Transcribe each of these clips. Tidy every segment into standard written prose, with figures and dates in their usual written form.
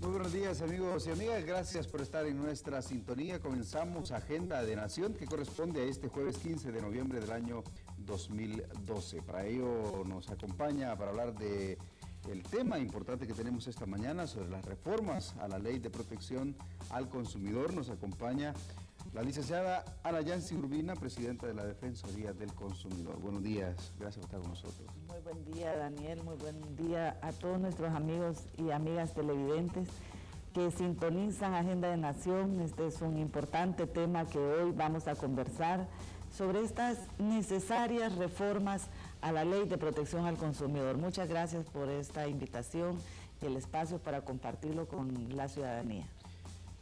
Muy buenos días, amigos y amigas, gracias por estar en nuestra sintonía. Comenzamos Agenda de Nación, que corresponde a este jueves 15 de noviembre del año 2012. Para ello nos acompaña para hablar de el tema importante que tenemos esta mañana sobre las reformas a la Ley de Protección al Consumidor. Nos acompaña la licenciada Ana Yancy Urbina, presidenta de la Defensoría del Consumidor. Buenos días, gracias por estar con nosotros. Muy buen día, Daniel, muy buen día a todos nuestros amigos y amigas televidentes que sintonizan Agenda de Nación. Este es un importante tema que hoy vamos a conversar sobre estas necesarias reformas a la Ley de Protección al Consumidor. Muchas gracias por esta invitación y el espacio para compartirlo con la ciudadanía.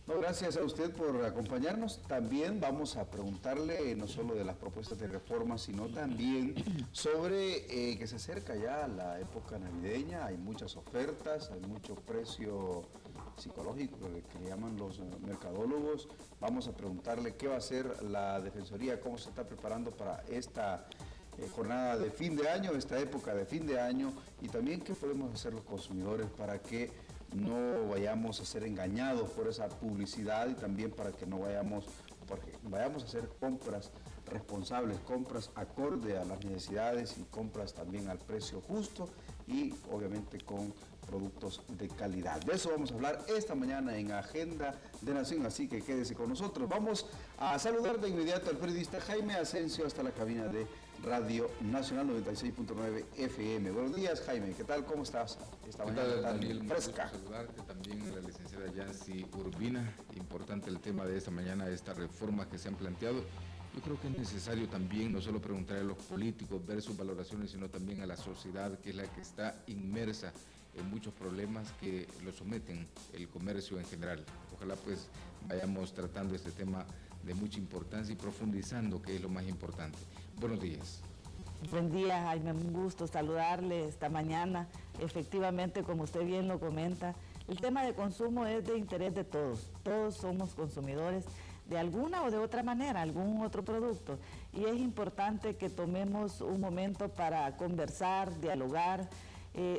No, gracias a usted por acompañarnos. También vamos a preguntarle no solo de las propuestas de reforma, sino también sobre que se acerca ya la época navideña. Hay muchas ofertas, hay mucho precio psicológico que le llaman los mercadólogos. Vamos a preguntarle qué va a hacer la Defensoría, cómo se está preparando para esta jornada de fin de año, esta época de fin de año, y también qué podemos hacer los consumidores para que no vayamos a ser engañados por esa publicidad, y también para que no vayamos a hacer compras responsables, compras acorde a las necesidades y compras también al precio justo y obviamente con productos de calidad. De eso vamos a hablar esta mañana en Agenda de Nación, así que quédese con nosotros. Vamos a saludar de inmediato al periodista Jaime Asensio hasta la cabina de Radio Nacional 96.9 FM. Buenos días, Jaime, ¿qué tal? ¿Cómo estás esta mañana tan fresca? Saludarte también a la licenciada Yancy Urbina. Importante el tema de esta mañana, estas reformas que se han planteado. Yo creo que es necesario también no solo preguntar a los políticos, ver sus valoraciones, sino también a la sociedad, que es la que está inmersa en muchos problemas que lo someten el comercio en general. Ojalá pues vayamos tratando este tema de mucha importancia y profundizando, que es lo más importante. Buenos días. Buen día, Jaime, un gusto saludarle esta mañana. Efectivamente, como usted bien lo comenta, el tema de consumo es de interés de todos. Todos somos consumidores de alguna o de otra manera, algún otro producto. Y es importante que tomemos un momento para conversar, dialogar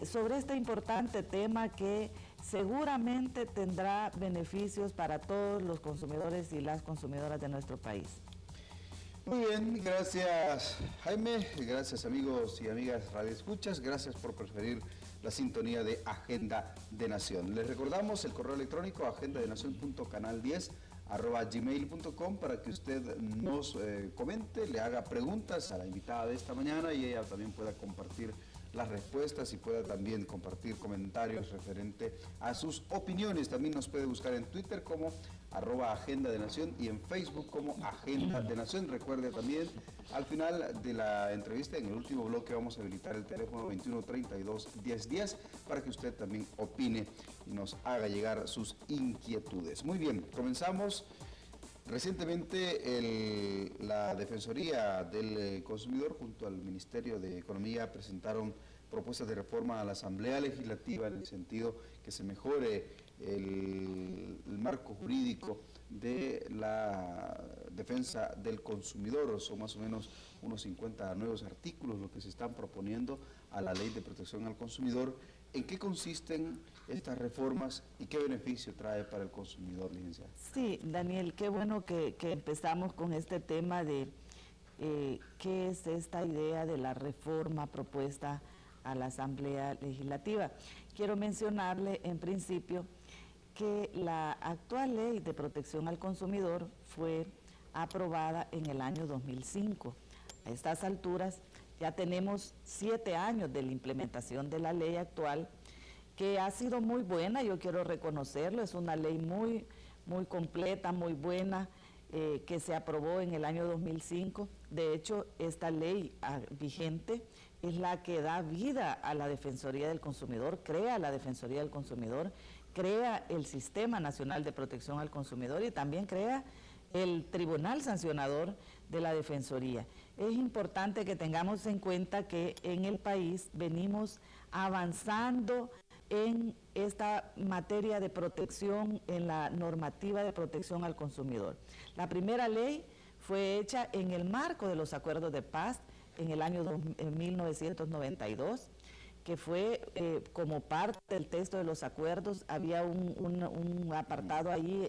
sobre este importante tema que seguramente tendrá beneficios para todos los consumidores y las consumidoras de nuestro país. Muy bien, gracias Jaime, gracias amigos y amigas radioescuchas, gracias por preferir la sintonía de Agenda de Nación. Les recordamos el correo electrónico agendadenacion.canal10@gmail.com para que usted nos comente, le haga preguntas a la invitada de esta mañana y ella también pueda compartir las respuestas y pueda también compartir comentarios referente a sus opiniones. También nos puede buscar en Twitter como @Agenda de Nación y en Facebook como Agenda de Nación. Recuerde también, al final de la entrevista, en el último bloque, vamos a habilitar el teléfono 2132-1010 para que usted también opine y nos haga llegar sus inquietudes. Muy bien, comenzamos. Recientemente la Defensoría del Consumidor junto al Ministerio de Economía presentaron propuestas de reforma a la Asamblea Legislativa en el sentido que se mejore el marco jurídico de la defensa del consumidor. Son más o menos unos 50 nuevos artículos lo que se están proponiendo a la Ley de Protección al Consumidor. ¿En qué consisten estas reformas y qué beneficio trae para el consumidor, licenciada? Sí, Daniel, qué bueno que empezamos con este tema de qué es esta idea de la reforma propuesta a la Asamblea Legislativa. Quiero mencionarle en principio que la actual Ley de Protección al Consumidor fue aprobada en el año 2005. A estas alturas ya tenemos 7 años de la implementación de la ley actual, que ha sido muy buena, yo quiero reconocerlo, es una ley muy completa, muy buena, que se aprobó en el año 2005. De hecho, esta ley vigente es la que da vida a la Defensoría del Consumidor, crea la Defensoría del Consumidor, crea el Sistema Nacional de Protección al Consumidor y también crea el Tribunal Sancionador de la Defensoría. Es importante que tengamos en cuenta que en el país venimos avanzando en esta materia de protección, en la normativa de protección al consumidor. La primera ley fue hecha en el marco de los acuerdos de paz en el año 1992 que fue como parte del texto de los acuerdos, había un apartado ahí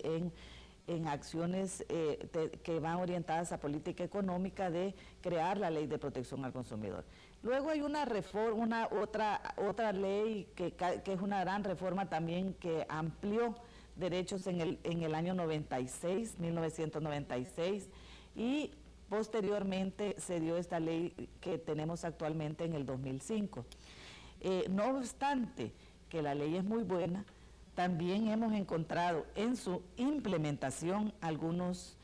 en acciones que van orientadas a política económica de crear la ley de protección al consumidor. Luego hay una reforma, otra ley que es una gran reforma también, que amplió derechos en el año 1996, y posteriormente se dio esta ley que tenemos actualmente en el 2005. No obstante que la ley es muy buena, también hemos encontrado en su implementación algunas,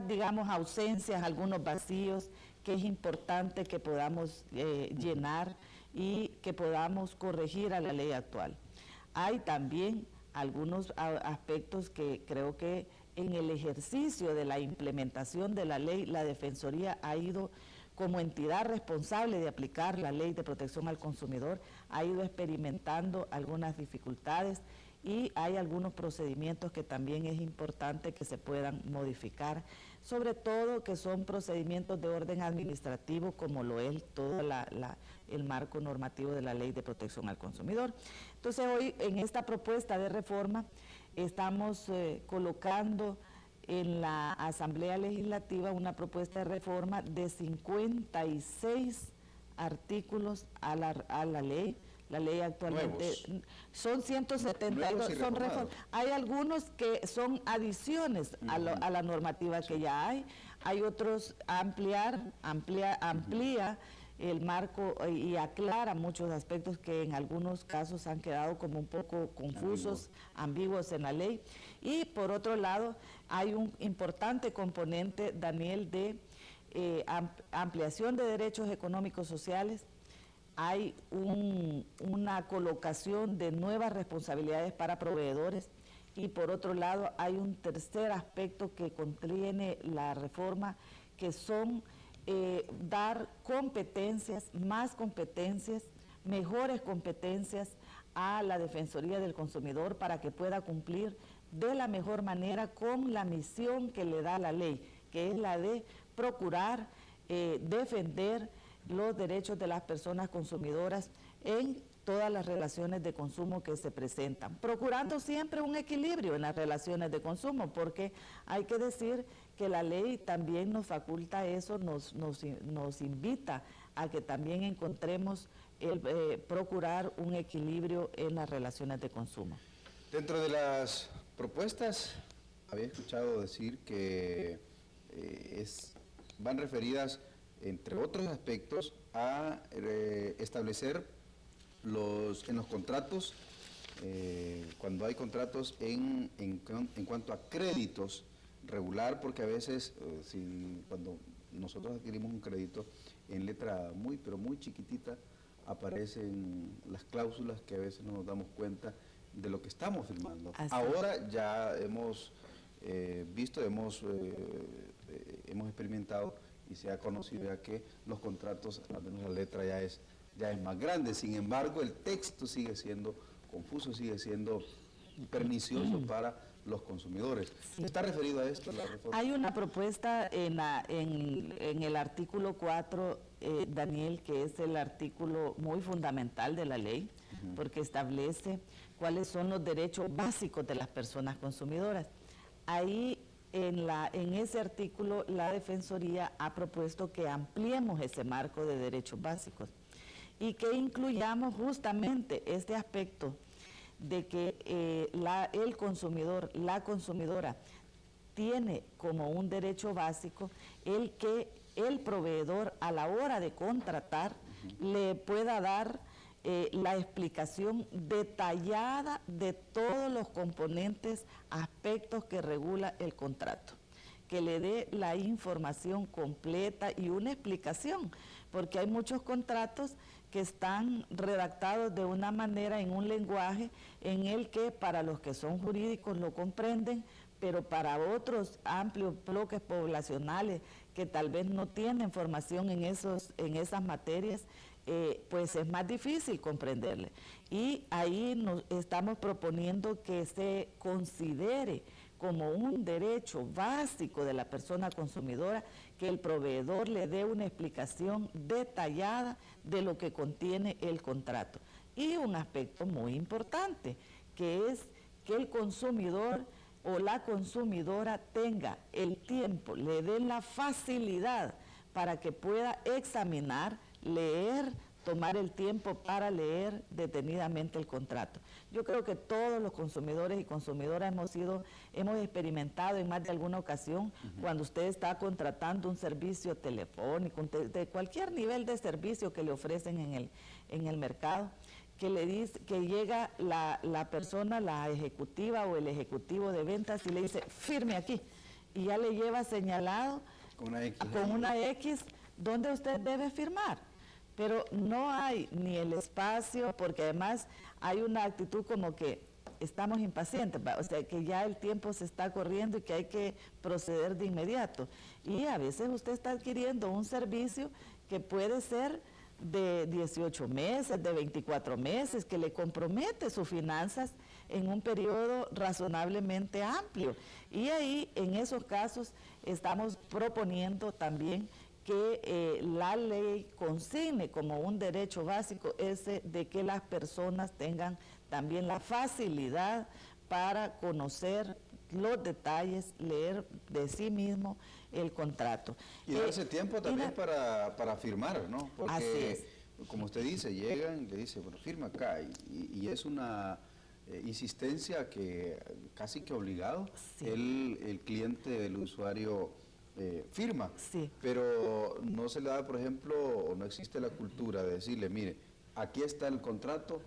digamos, ausencias, algunos vacíos que es importante que podamos llenar y que podamos corregir a la ley actual. Hay también algunos aspectos que creo que en el ejercicio de la implementación de la ley, la Defensoría ha ido, como entidad responsable de aplicar la ley de protección al consumidor, ha ido experimentando algunas dificultades, y hay algunos procedimientos que también es importante que se puedan modificar, sobre todo que son procedimientos de orden administrativo, como lo es todo el marco normativo de la ley de protección al consumidor. Entonces hoy en esta propuesta de reforma estamos colocando en la Asamblea Legislativa una propuesta de reforma de 56 artículos a la ley. La ley actualmente son 172, son reformas. Hay algunos que son adiciones a la normativa que ya hay otros amplía el marco y aclara muchos aspectos que en algunos casos han quedado como un poco confusos, ambiguos en la ley. Y por otro lado, hay un importante componente, Daniel, de ampliación de derechos económicos sociales. Hay una colocación de nuevas responsabilidades para proveedores, y por otro lado hay un tercer aspecto que contiene la reforma, que son dar competencias, más competencias, mejores competencias a la Defensoría del Consumidor para que pueda cumplir de la mejor manera con la misión que le da la ley, que es la de procurar defender los derechos de las personas consumidoras en todas las relaciones de consumo que se presentan, procurando siempre un equilibrio en las relaciones de consumo, porque hay que decir que la ley también nos faculta eso, nos invita a que también encontremos procurar un equilibrio en las relaciones de consumo. Dentro de las propuestas, había escuchado decir que van referidas, entre otros aspectos, a establecer en los contratos, cuando hay contratos en cuanto a créditos, regular, porque a veces cuando nosotros adquirimos un crédito, en letra pero muy chiquitita, aparecen las cláusulas que a veces no nos damos cuenta de lo que estamos firmando. Así. Ahora ya hemos visto, hemos experimentado y se ha conocido ya que los contratos, al menos la letra ya es más grande. Sin embargo, el texto sigue siendo confuso, sigue siendo pernicioso para los consumidores. Sí. ¿Está referido a esto la reforma? Hay una propuesta en el artículo 4, Daniel, que es el artículo muy fundamental de la ley, porque establece cuáles son los derechos básicos de las personas consumidoras. Ahí, en ese artículo, la Defensoría ha propuesto que ampliemos ese marco de derechos básicos y que incluyamos justamente este aspecto de que el consumidor, la consumidora, tiene como un derecho básico el que el proveedor, a la hora de contratar, le pueda dar la explicación detallada de todos los componentes, aspectos que regula el contrato, que le dé la información completa y una explicación, porque hay muchos contratos que están redactados de una manera, en un lenguaje en el que para los que son jurídicos lo comprenden, pero para otros amplios bloques poblacionales que tal vez no tienen formación en esas materias, pues es más difícil comprenderle. Y ahí nos estamos proponiendo que se considere como un derecho básico de la persona consumidora que el proveedor le dé una explicación detallada de lo que contiene el contrato. Y un aspecto muy importante, que es que el consumidor o la consumidora tenga el tiempo, le den la facilidad para que pueda examinar, leer, tomar el tiempo para leer detenidamente el contrato. Yo creo que todos los consumidores y consumidoras hemos experimentado en más de alguna ocasión cuando usted está contratando un servicio telefónico, de cualquier nivel de servicio que le ofrecen en el mercado, que le dice, que llega la persona, la ejecutiva o el ejecutivo de ventas y le dice, firme aquí, y ya le lleva señalado con una X donde usted debe firmar. Pero no hay ni el espacio, porque además hay una actitud como que estamos impacientes, o sea, que ya el tiempo se está corriendo y que hay que proceder de inmediato. Y a veces usted está adquiriendo un servicio que puede ser de 18 meses, de 24 meses, que le compromete sus finanzas en un periodo razonablemente amplio. Y ahí, en esos casos, estamos proponiendo también que la ley consigne como un derecho básico ese de que las personas tengan también la facilidad para conocer los detalles, leer de sí mismo el contrato. Y darse tiempo también para firmar, ¿no? Porque, como usted dice, llegan y le dicen, bueno, firma acá, y es una insistencia que casi que obligado, sí, el cliente, el usuario firma, sí, pero no se le da, por ejemplo, o no existe la cultura de decirle, mire, aquí está el contrato,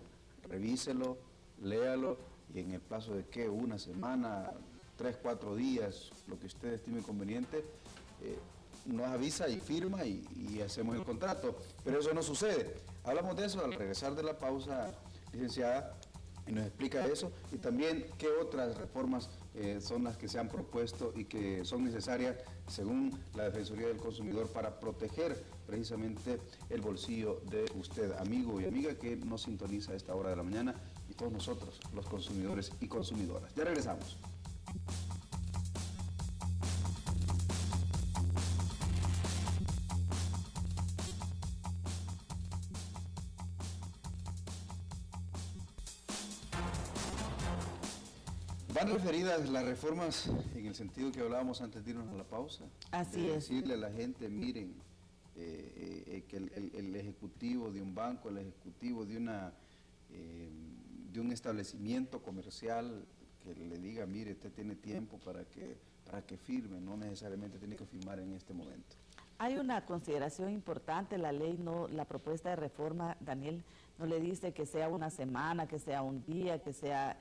revíselo, léalo, y en el plazo de ¿qué? Una semana, 3, 4 días, lo que usted estime conveniente, nos avisa y firma y hacemos el contrato. Pero eso no sucede. Hablamos de eso al regresar de la pausa, licenciada, y nos explica eso, y también qué otras reformas son las que se han propuesto y que son necesarias según la Defensoría del Consumidor para proteger precisamente el bolsillo de usted, amigo y amiga que nos sintoniza a esta hora de la mañana, y todos nosotros, los consumidores y consumidoras. Ya regresamos. ¿Van referidas las reformas en el sentido que hablábamos antes de irnos a la pausa? Así es. Decirle a la gente, miren, que el ejecutivo de un banco, el ejecutivo de un establecimiento comercial, que le diga, mire, usted tiene tiempo para que firme, no necesariamente tiene que firmar en este momento. Hay una consideración importante, la ley no, la propuesta de reforma, Daniel, no le dice que sea una semana, que sea un día, que sea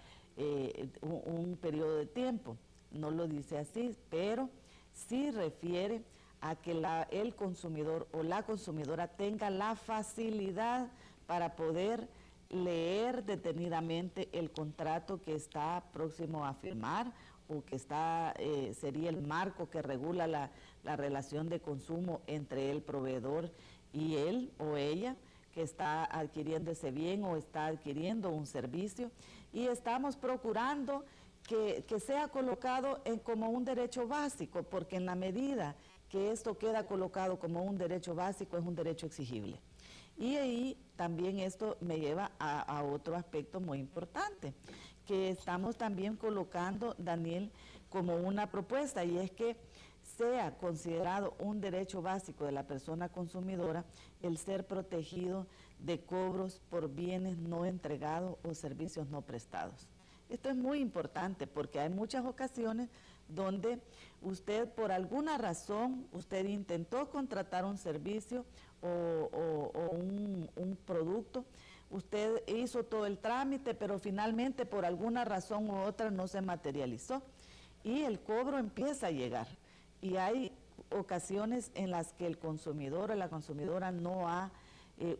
un periodo de tiempo, no lo dice así, pero sí refiere a que el consumidor o la consumidora tenga la facilidad para poder leer detenidamente el contrato que está próximo a firmar o que sería el marco que regula la relación de consumo entre el proveedor y él o ella que está adquiriendo ese bien o está adquiriendo un servicio, y estamos procurando que sea colocado como un derecho básico, porque en la medida que esto queda colocado como un derecho básico es un derecho exigible. Y ahí también esto me lleva a otro aspecto muy importante, que estamos también colocando, Daniel, como una propuesta, y es que sea considerado un derecho básico de la persona consumidora el ser protegido de cobros por bienes no entregados o servicios no prestados. Esto es muy importante porque hay muchas ocasiones donde usted por alguna razón, usted intentó contratar un servicio o un producto, usted hizo todo el trámite, pero finalmente por alguna razón u otra no se materializó y el cobro empieza a llegar. Y hay ocasiones en las que el consumidor o la consumidora no ha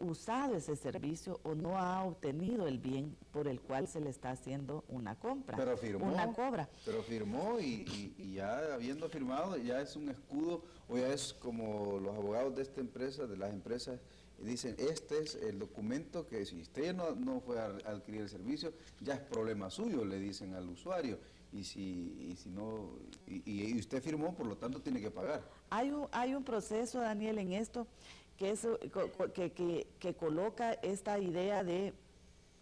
usado ese servicio o no ha obtenido el bien por el cual se le está haciendo una compra, pero firmó, una cobra. Pero firmó y ya habiendo firmado ya es un escudo, o ya es como los abogados de esta empresa, de las empresas dicen, este es el documento que si usted no fue a adquirir el servicio, ya es problema suyo, le dicen al usuario. Y si no, y usted firmó, por lo tanto tiene que pagar. Hay un proceso, Daniel, en esto que coloca esta idea de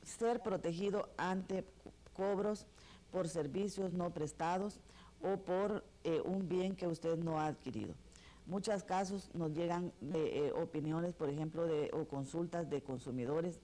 ser protegido ante cobros por servicios no prestados o por un bien que usted no ha adquirido. Muchos casos nos llegan opiniones, por ejemplo, o consultas de consumidores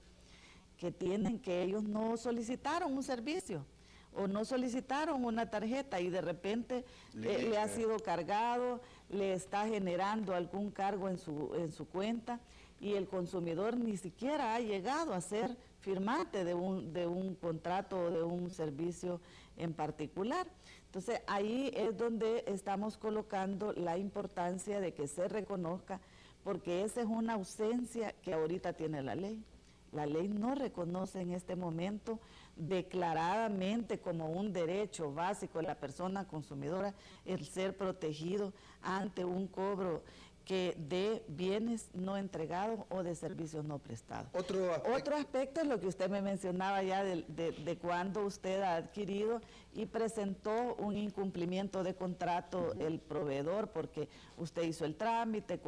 que ellos no solicitaron un servicio o no solicitaron una tarjeta y de repente le ha sido cargado, le está generando algún cargo en su cuenta y el consumidor ni siquiera ha llegado a ser firmante de un contrato o de un servicio en particular. Entonces ahí es donde estamos colocando la importancia de que se reconozca, porque esa es una ausencia que ahorita tiene la ley. La ley no reconoce en este momento declaradamente como un derecho básico de la persona consumidora el ser protegido ante un cobro de bienes no entregados o de servicios no prestados. Otro aspecto es lo que usted me mencionaba ya de cuando usted ha adquirido y presentó un incumplimiento de contrato el proveedor porque usted hizo el trámite,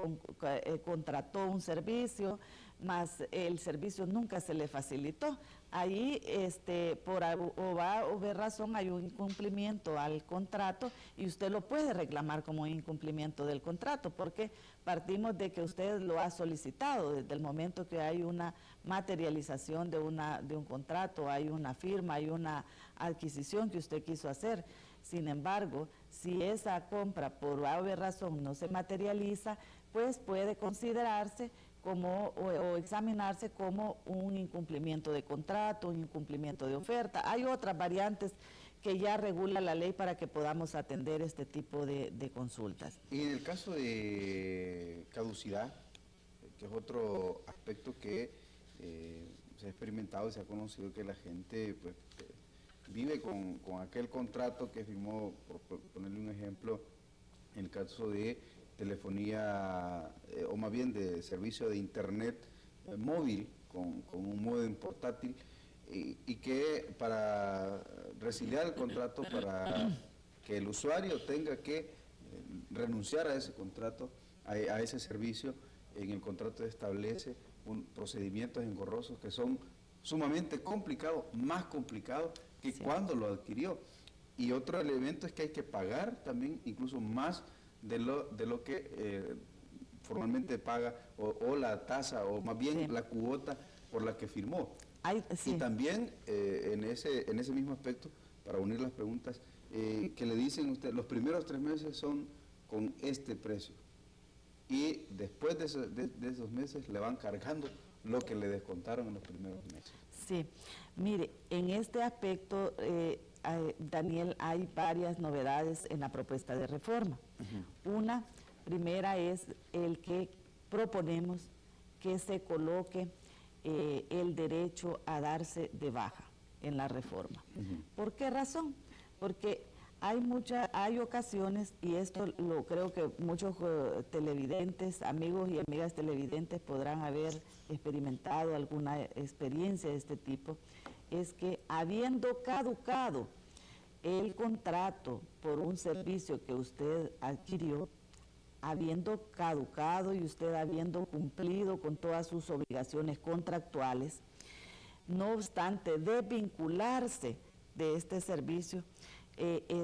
contrató un servicio, más el servicio nunca se le facilitó. Ahí, por haber razón, hay un incumplimiento al contrato y usted lo puede reclamar como incumplimiento del contrato, porque partimos de que usted lo ha solicitado desde el momento que hay una materialización de un contrato, hay una firma, hay una adquisición que usted quiso hacer. Sin embargo, si esa compra por haber razón no se materializa, pues puede considerarse o examinarse como un incumplimiento de contrato, un incumplimiento de oferta. Hay otras variantes que ya regula la ley para que podamos atender este tipo de consultas. Y en el caso de caducidad, que es otro aspecto que se ha experimentado y se ha conocido, que la gente pues, vive con aquel contrato que firmó, por ponerle un ejemplo, en el caso de telefonía, o más bien de servicio de internet móvil con un modem portátil, y que para resiliar el contrato, para que el usuario tenga que renunciar a ese contrato, a ese servicio, en el contrato establece procedimientos engorrosos que son sumamente complicados, más complicados que cuando lo adquirió. Y otro elemento es que hay que pagar también incluso más de lo que formalmente paga o la tasa o más bien la cuota por la que firmó. Y también en ese mismo aspecto, para unir las preguntas, que le dicen a usted, los primeros 3 meses son con este precio y después de esos meses le van cargando lo que le descontaron en los primeros meses. Sí, mire, en este aspecto, Daniel, hay varias novedades en la propuesta de reforma. Una primera es el que proponemos que se coloque el derecho a darse de baja en la reforma. ¿Por qué razón? Porque hay ocasiones, y esto lo creo que muchos televidentes, amigos y amigas televidentes podrán haber experimentado alguna experiencia de este tipo, es que habiendo caducado el contrato por un servicio que usted adquirió, habiendo caducado y usted habiendo cumplido con todas sus obligaciones contractuales, no obstante desvincularse de este servicio,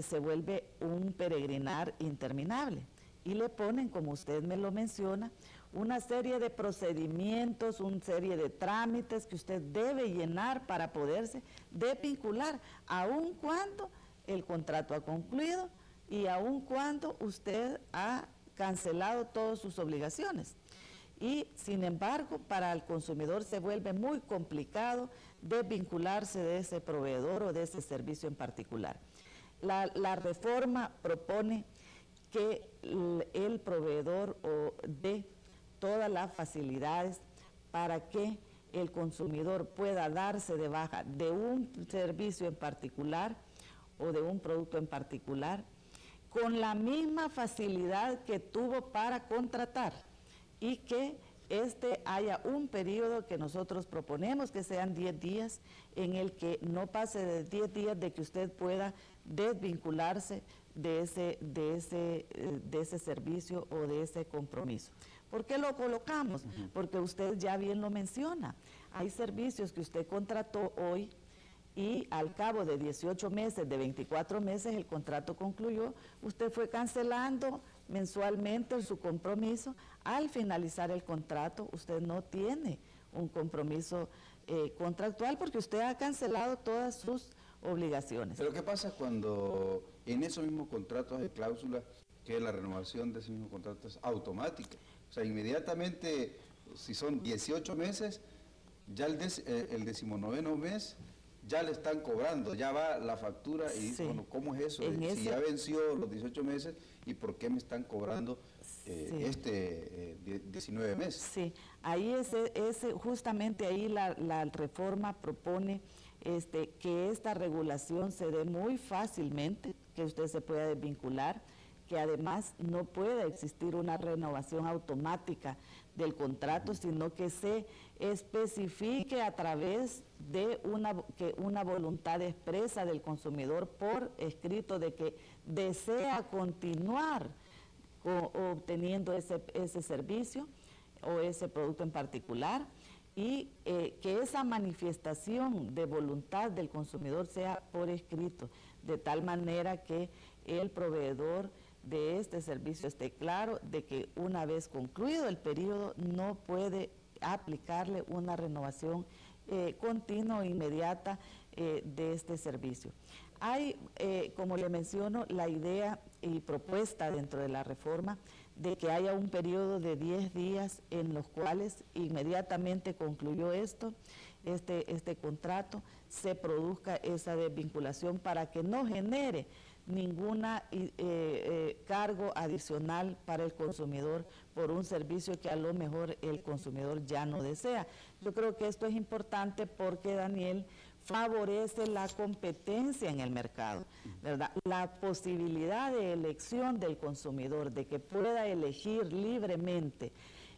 se vuelve un peregrinar interminable y le ponen, como usted me lo menciona, una serie de procedimientos, una serie de trámites que usted debe llenar para poderse desvincular, aun cuando el contrato ha concluido y aun cuando usted ha cancelado todas sus obligaciones. Y sin embargo, para el consumidor se vuelve muy complicado desvincularse de ese proveedor o de ese servicio en particular. La reforma propone que el proveedor dé todas las facilidades para que el consumidor pueda darse de baja de un servicio en particular o de un producto en particular con la misma facilidad que tuvo para contratar y que haya un periodo que nosotros proponemos que sean 10 días, en el que no pase de 10 días de que usted pueda desvincularse de ese servicio o de ese compromiso. ¿Por qué lo colocamos? Porque usted ya bien lo menciona. Hay servicios que usted contrató hoy y al cabo de 18 meses, de 24 meses, el contrato concluyó, usted fue cancelando mensualmente su compromiso. Al finalizar el contrato, usted no tiene un compromiso contractual porque usted ha cancelado todas sus obligaciones. Pero ¿qué pasa cuando en esos mismos contratos hay cláusulas que la renovación de ese mismo contrato es automática? O sea, inmediatamente, si son 18 meses, ya el 19º mes ya le están cobrando, ya va la factura y dice, bueno, ¿cómo es eso? Si ya venció los 18 meses, ¿y por qué me están cobrando 19 meses? Sí, ahí justamente ahí la reforma propone que esta regulación se dé muy fácilmente, que usted se pueda desvincular, que además no pueda existir una renovación automática del contrato, sino que se especifique a través de una voluntad expresa del consumidor por escrito de que desea continuar obteniendo ese servicio o ese producto en particular, y que esa manifestación de voluntad del consumidor sea por escrito, de tal manera que el proveedor de este servicio esté claro de que una vez concluido el periodo no puede aplicarle una renovación continua o inmediata de este servicio. Hay, como le menciono, la idea y propuesta dentro de la reforma de que haya un periodo de 10 días en los cuales inmediatamente concluyó este contrato, se produzca esa desvinculación para que no genere ninguna cargo adicional para el consumidor por un servicio que a lo mejor el consumidor ya no desea. Yo creo que esto es importante porque, Daniel, favorece la competencia en el mercado, ¿verdad? La posibilidad de elección del consumidor, de que pueda elegir libremente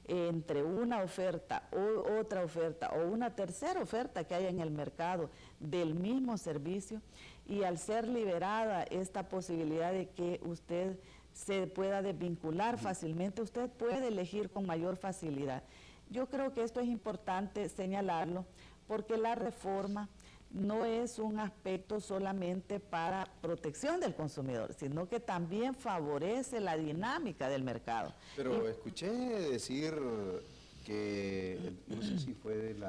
entre una oferta o otra oferta o una tercera oferta que haya en el mercado del mismo servicio, y al ser liberada esta posibilidad de que usted se pueda desvincular fácilmente, usted puede elegir con mayor facilidad. Yo creo que esto es importante señalarlo porque la reforma no es un aspecto solamente para protección del consumidor, sino que también favorece la dinámica del mercado. Pero escuché decir que, no sé si fue de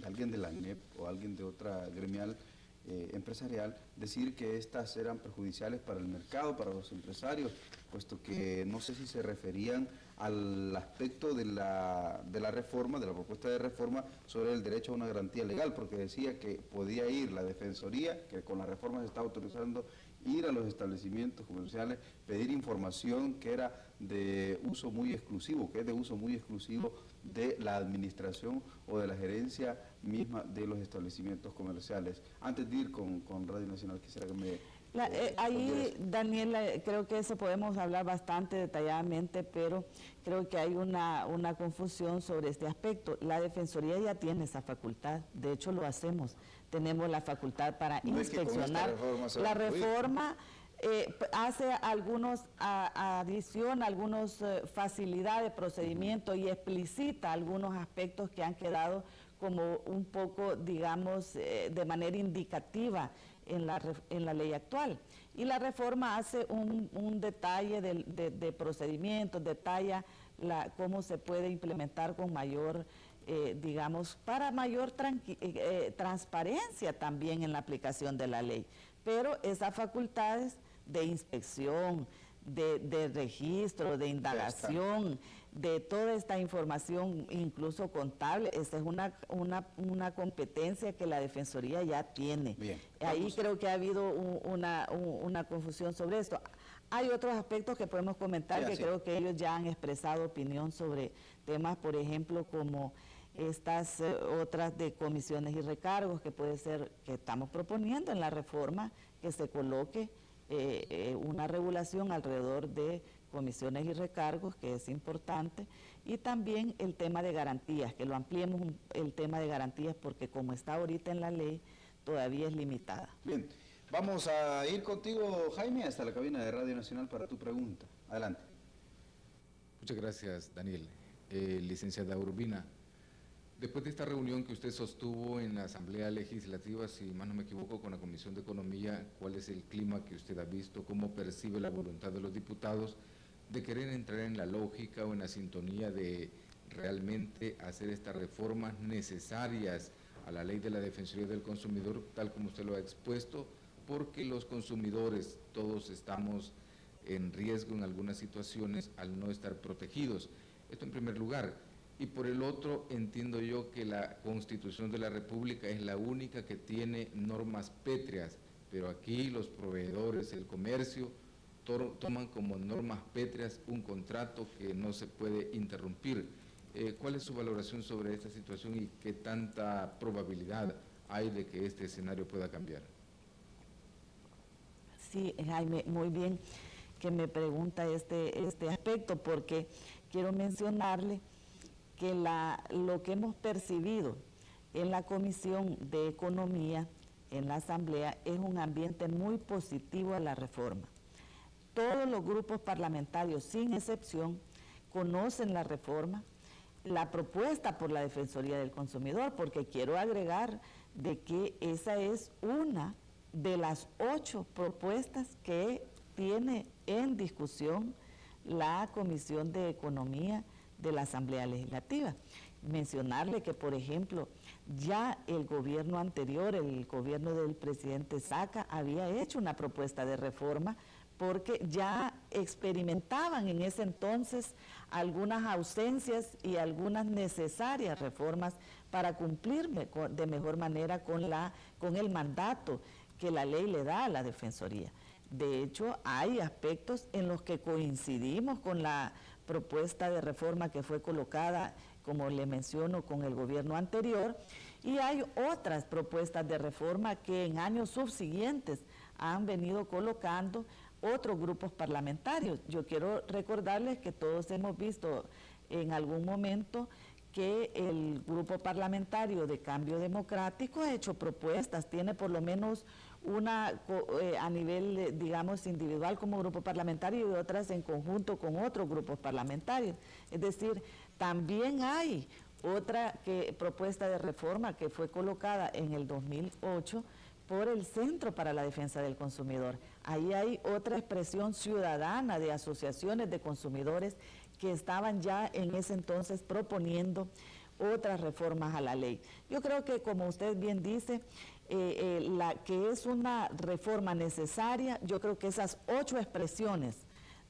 alguien de la ANEP o alguien de otra gremial empresarial, decir que estas eran perjudiciales para el mercado, para los empresarios, puesto que no sé si se referían al aspecto de la reforma, de la propuesta de reforma sobre el derecho a una garantía legal, porque decía que podía ir la Defensoría, que con la reforma se está autorizando ir a los establecimientos comerciales, pedir información que era de uso muy exclusivo, que es de uso muy exclusivo de la administración o de la gerencia misma de los establecimientos comerciales. Antes de ir con Radio Nacional, quisiera que me... ahí, Daniela, creo que eso podemos hablar bastante detalladamente, pero creo que hay una confusión sobre este aspecto. La Defensoría ya tiene esa facultad, de hecho lo hacemos, tenemos la facultad para inspeccionar. La reforma hace adiciona algunas facilidades de procedimiento y explicita algunos aspectos que han quedado como un poco, digamos, de manera indicativa en la ley actual. Y la reforma hace un detalle de procedimientos, detalla cómo se puede implementar con mayor, digamos, para mayor transparencia también en la aplicación de la ley. Pero esas facultades de inspección, de registro, de indagación, de toda esta información, incluso contable, esa es una competencia que la Defensoría ya tiene. Bien, ahí creo que ha habido una confusión sobre esto. Hay otros aspectos que podemos comentar que creo que ellos ya han expresado opinión sobre temas, por ejemplo, como estas otras de comisiones y recargos, que puede ser que estamos proponiendo en la reforma que se coloque una regulación alrededor de comisiones y recargos, que es importante, y también el tema de garantías, que lo ampliemos el tema de garantías porque como está ahorita en la ley, todavía es limitada. Bien, vamos a ir contigo, Jaime, hasta la cabina de Radio Nacional para tu pregunta. Adelante. Muchas gracias, Daniel. Licenciada Urbina, después de esta reunión que usted sostuvo en la Asamblea Legislativa, si más no me equivoco, con la Comisión de Economía, ¿cuál es el clima que usted ha visto? ¿Cómo percibe la voluntad de los diputados de querer entrar en la lógica o en la sintonía de realmente hacer estas reformas necesarias a la ley de la Defensoría del Consumidor, tal como usted lo ha expuesto? Porque los consumidores, todos estamos en riesgo en algunas situaciones al no estar protegidos. Esto en primer lugar. Y por el otro, entiendo yo que la Constitución de la República es la única que tiene normas pétreas, pero aquí los proveedores, el comercio, toman como normas pétreas un contrato que no se puede interrumpir. ¿Cuál es su valoración sobre esta situación y qué tanta probabilidad hay de que este escenario pueda cambiar? Sí, Jaime, muy bien que me pregunta este aspecto, porque quiero mencionarle que lo que hemos percibido en la Comisión de Economía, en la Asamblea, es un ambiente muy positivo a la reforma. Todos los grupos parlamentarios, sin excepción, conocen la reforma, la propuesta por la Defensoría del Consumidor, porque quiero agregar de que esa es una de las 8 propuestas que tiene en discusión la Comisión de Economía de la Asamblea Legislativa. Mencionarle que, por ejemplo, ya el gobierno anterior, el gobierno del presidente Saca, había hecho una propuesta de reforma porque ya experimentaban en ese entonces algunas ausencias y algunas necesarias reformas para cumplir de mejor manera con el mandato que la ley le da a la Defensoría. De hecho, hay aspectos en los que coincidimos con la propuesta de reforma que fue colocada, como le menciono, con el gobierno anterior, y hay otras propuestas de reforma que en años subsiguientes han venido colocando otros grupos parlamentarios. Yo quiero recordarles que todos hemos visto en algún momento que el grupo parlamentario de Cambio Democrático ha hecho propuestas, tiene por lo menos una a nivel, digamos, individual como grupo parlamentario y otras en conjunto con otros grupos parlamentarios. Es decir, también hay otra propuesta de reforma que fue colocada en el 2008 por el Centro para la Defensa del Consumidor. Ahí hay otra expresión ciudadana de asociaciones de consumidores que estaban ya en ese entonces proponiendo otras reformas a la ley. Yo creo que, como usted bien dice, que es una reforma necesaria, yo creo que esas 8 expresiones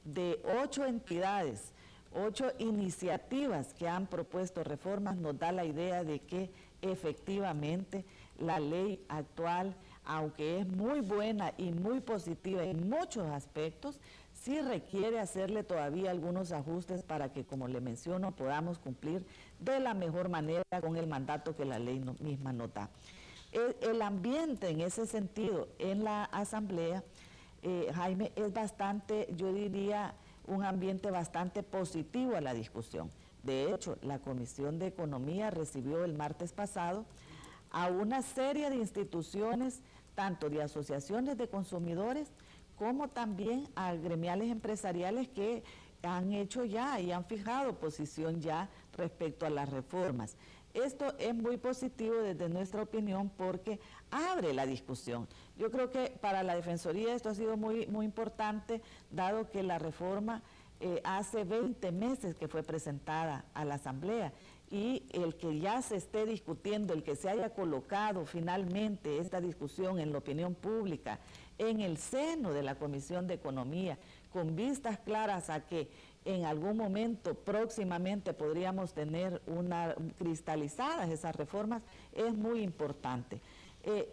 de 8 entidades, 8 iniciativas que han propuesto reformas, nos da la idea de que efectivamente la ley actual, aunque es muy buena y muy positiva en muchos aspectos, sí requiere hacerle todavía algunos ajustes para que, como le menciono, podamos cumplir de la mejor manera con el mandato que la ley misma nos da. El ambiente en ese sentido en la Asamblea, Jaime, es bastante, yo diría, un ambiente bastante positivo a la discusión. De hecho, la Comisión de Economía recibió el martes pasado a una serie de instituciones, tanto de asociaciones de consumidores como también a gremiales empresariales que han hecho ya y han fijado posición ya respecto a las reformas. Esto es muy positivo desde nuestra opinión porque abre la discusión. Yo creo que para la Defensoría esto ha sido muy, muy importante, dado que la reforma hace 20 meses que fue presentada a la Asamblea, y el que ya se esté discutiendo, el que se haya colocado finalmente esta discusión en la opinión pública, en el seno de la Comisión de Economía, con vistas claras a que en algún momento próximamente podríamos tener cristalizadas esas reformas, es muy importante.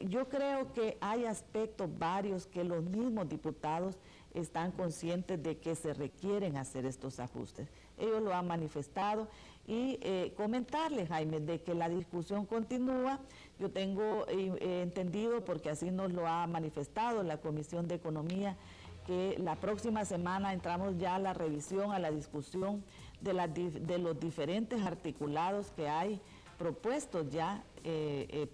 Yo creo que hay aspectos varios que los mismos diputados están conscientes de que se requieren hacer estos ajustes. Ellos lo han manifestado y comentarles, Jaime, de que la discusión continúa. Yo tengo entendido, porque así nos lo ha manifestado la Comisión de Economía, que la próxima semana entramos ya a la revisión, a la discusión de los diferentes articulados que hay propuestos ya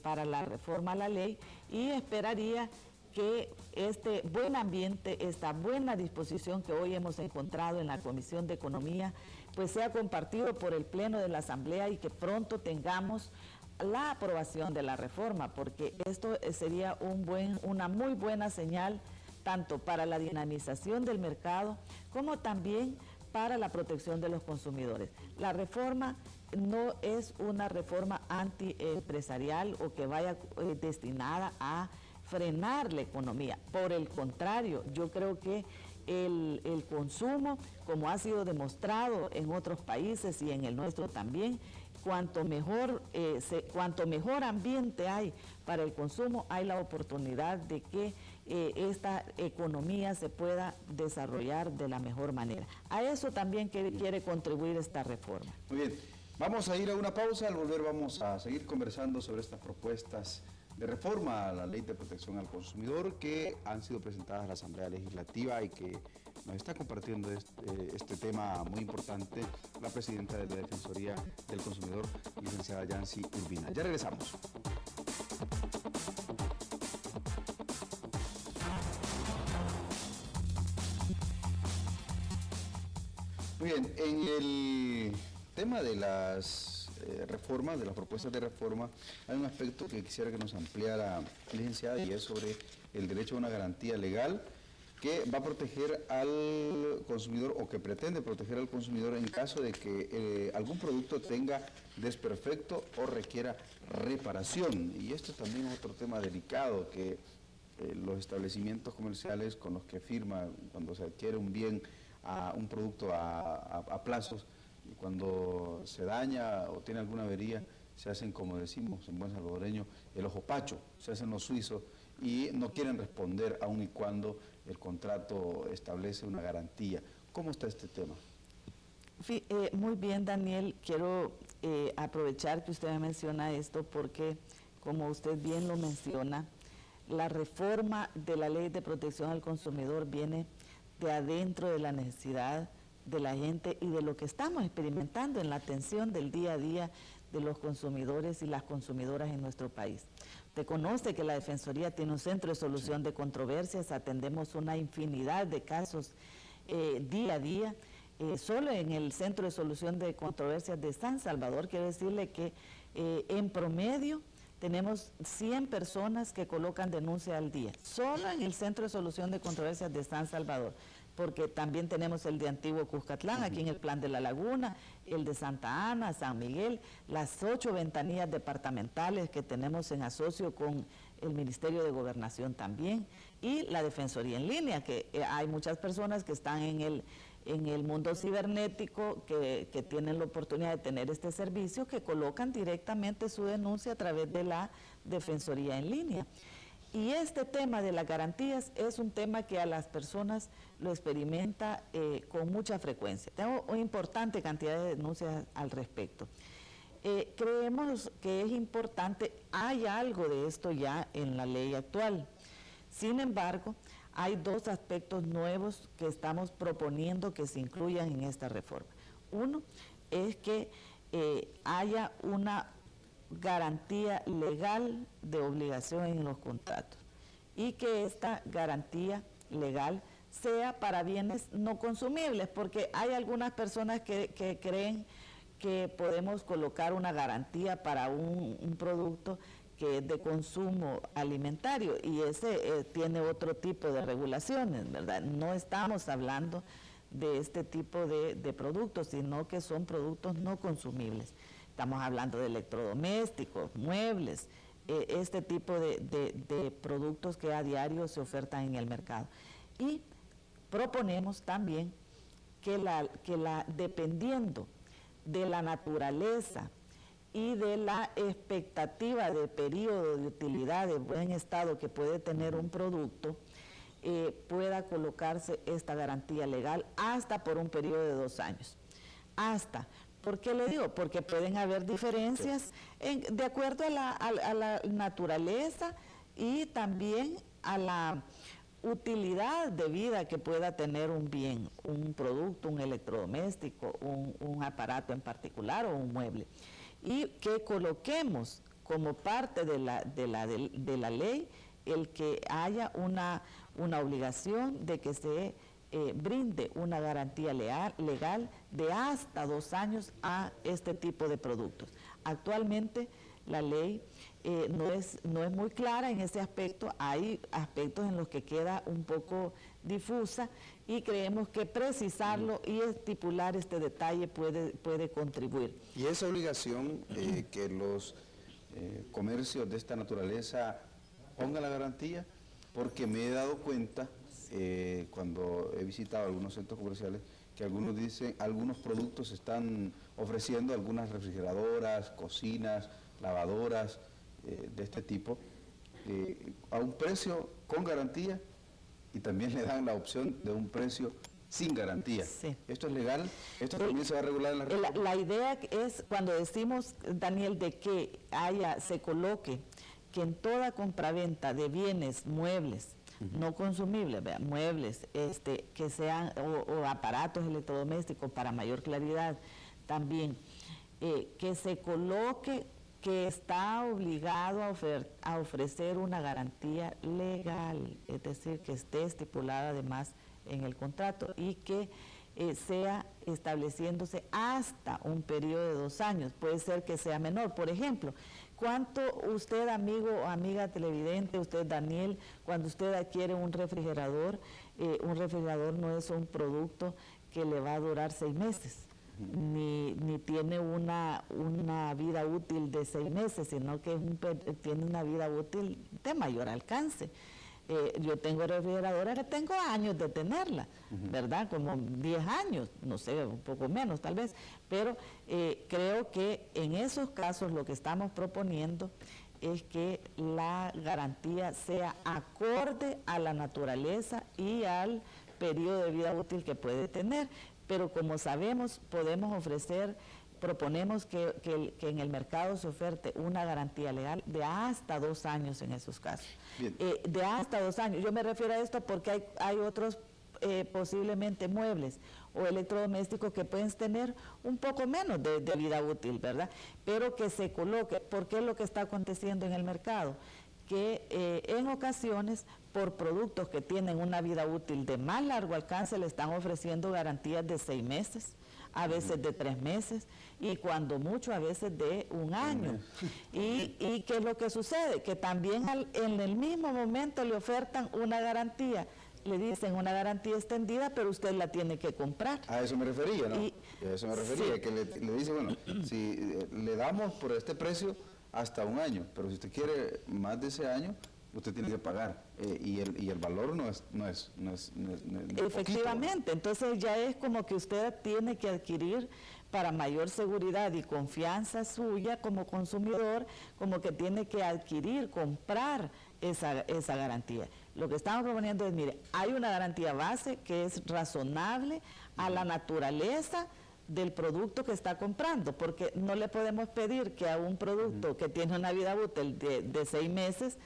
para la reforma a la ley, y esperaría que este buen ambiente, esta buena disposición que hoy hemos encontrado en la Comisión de Economía, pues sea compartido por el Pleno de la Asamblea y que pronto tengamos la aprobación de la reforma, porque esto sería una muy buena señal tanto para la dinamización del mercado como también para la protección de los consumidores. La reforma no es una reforma antiempresarial o que vaya destinada a frenar la economía. Por el contrario, yo creo que el consumo, como ha sido demostrado en otros países y en el nuestro también, cuanto mejor ambiente hay para el consumo, hay la oportunidad de que esta economía se pueda desarrollar de la mejor manera. A eso también quiere contribuir esta reforma. Muy bien, vamos a ir a una pausa. Al volver vamos a seguir conversando sobre estas propuestas de reforma a la Ley de Protección al Consumidor que han sido presentadas a la Asamblea Legislativa y que nos está compartiendo este tema muy importante la presidenta de la Defensoría del Consumidor, licenciada Yancy Urbina. Ya regresamos. Muy bien, en el tema de las reformas, de las propuestas de reforma, hay un aspecto que quisiera que nos ampliara, licenciada, y es sobre el derecho a una garantía legal que va a proteger al consumidor o que pretende proteger al consumidor en caso de que algún producto tenga desperfecto o requiera reparación. Y esto también es otro tema delicado, que los establecimientos comerciales con los que firman cuando se adquiere un bien, un producto a plazos, y cuando se daña o tiene alguna avería, se hacen, como decimos en buen salvadoreño, el ojo pacho, se hacen los suizos y no quieren responder aun y cuando el contrato establece una garantía. ¿Cómo está este tema? Muy bien, Daniel, quiero aprovechar que usted menciona esto porque, como usted bien lo menciona, la reforma de la Ley de Protección al Consumidor viene de adentro de la necesidad de la gente y de lo que estamos experimentando en la atención del día a día de los consumidores y las consumidoras en nuestro país. Usted conoce que la Defensoría tiene un centro de solución de controversias, atendemos una infinidad de casos día a día. Solo en el centro de solución de controversias de San Salvador, quiero decirle que en promedio tenemos 100 personas que colocan denuncia al día, solo en el Centro de Solución de Controversias de San Salvador, porque también tenemos el de Antiguo Cuscatlán, aquí en el Plan de la Laguna, el de Santa Ana, San Miguel, las 8 ventanillas departamentales que tenemos en asocio con el Ministerio de Gobernación también, y la Defensoría en línea, que hay muchas personas que están en el mundo cibernético que tienen la oportunidad de tener este servicio, que colocan directamente su denuncia a través de la Defensoría en línea. Y este tema de las garantías es un tema que a las personas lo experimenta con mucha frecuencia. Tengo una importante cantidad de denuncias al respecto. Creemos que es importante, hay algo de esto ya en la ley actual. Sin embargo, hay 2 aspectos nuevos que estamos proponiendo que se incluyan en esta reforma. Uno es que haya una garantía legal de obligación en los contratos y que esta garantía legal sea para bienes no consumibles, porque hay algunas personas que creen que podemos colocar una garantía para un producto que es de consumo alimentario y ese tiene otro tipo de regulaciones, ¿verdad? No estamos hablando de este tipo de productos, sino que son productos no consumibles. Estamos hablando de electrodomésticos, muebles, este tipo de productos que a diario se ofertan en el mercado. Y proponemos también que dependiendo de la naturaleza y de la expectativa de periodo de utilidad de buen estado que puede tener un producto, pueda colocarse esta garantía legal hasta por un periodo de 2 años. Hasta. ¿Por qué le digo? Porque pueden haber diferencias de acuerdo a la naturaleza y también a utilidad de vida que pueda tener un bien, un producto, un electrodoméstico, un aparato en particular o un mueble. Y que coloquemos como parte de la ley el que haya una obligación de que se brinde una garantía legal de hasta 2 años a este tipo de productos. Actualmente la ley no es muy clara en ese aspecto, hay aspectos en los que queda un poco difusa y creemos que precisarlo y estipular este detalle puede contribuir. Y esa obligación que los comercios de esta naturaleza pongan la garantía, porque me he dado cuenta cuando he visitado algunos centros comerciales que algunos dicen, algunos productos se están ofreciendo, algunas refrigeradoras, cocinas, lavadoras de este tipo, a un precio con garantía y también le dan la opción de un precio sin garantía. Sí. ¿Esto es legal? ¿Esto también se va a regular en la reforma? La idea es, cuando decimos, Daniel, de que se coloque que en toda compraventa de bienes muebles, no consumibles, muebles, que sean, o aparatos electrodomésticos para mayor claridad, también, que se coloque que está obligado a ofrecer una garantía legal, es decir, que esté estipulada además en el contrato y que sea estableciéndose hasta un periodo de 2 años, puede ser que sea menor. Por ejemplo, ¿cuánto usted, amigo o amiga televidente, usted, Daniel, cuando usted adquiere un refrigerador no es un producto que le va a durar 6 meses? Ni tiene una vida útil de 6 meses, sino que tiene una vida útil de mayor alcance. Yo tengo refrigeradora que tengo años de tenerla, ¿verdad? Como 10 años, no sé, un poco menos tal vez, pero creo que en esos casos lo que estamos proponiendo es que la garantía sea acorde a la naturaleza y al periodo de vida útil que puede tener. Pero como sabemos, proponemos que en el mercado se oferte una garantía legal de hasta 2 años en esos casos. De hasta 2 años. Yo me refiero a esto porque hay otros posiblemente muebles o electrodomésticos que pueden tener un poco menos de vida útil, ¿verdad? Pero que se coloque, porque es lo que está aconteciendo en el mercado, que en ocasiones por productos que tienen una vida útil de más largo alcance le están ofreciendo garantías de 6 meses, a veces de 3 meses y cuando mucho a veces de 1 año. ¿Y qué es lo que sucede? Que también en el mismo momento le ofertan una garantía, le dicen una garantía extendida, pero usted la tiene que comprar. A eso me refería, ¿no? A eso me refería, sí. Que le dice, bueno, si le damos por este precio hasta 1 año, pero si usted quiere más de ese año, usted tiene que pagar y el valor no es efectivamente, poquito. Entonces ya es como que usted tiene que adquirir para mayor seguridad y confianza suya como consumidor, como que tiene que comprar esa garantía. Lo que estamos proponiendo es, mire, hay una garantía base que es razonable a la naturaleza del producto que está comprando, porque no le podemos pedir que a un producto que tiene una vida útil de 6 meses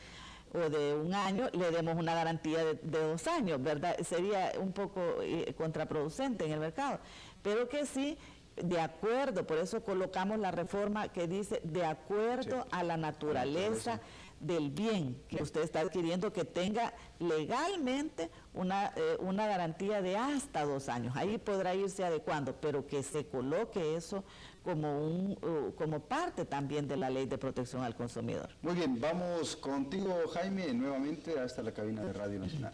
o de 1 año le demos una garantía de 2 años, ¿verdad? Sería un poco contraproducente en el mercado, pero que sí, de acuerdo, por eso colocamos la reforma que dice de acuerdo a la naturaleza del bien que usted está adquiriendo, que tenga legalmente una garantía de hasta 2 años. Ahí podrá irse adecuando, pero que se coloque eso como parte también de la Ley de Protección al Consumidor. Muy bien, vamos contigo, Jaime, nuevamente hasta la cabina de Radio Nacional.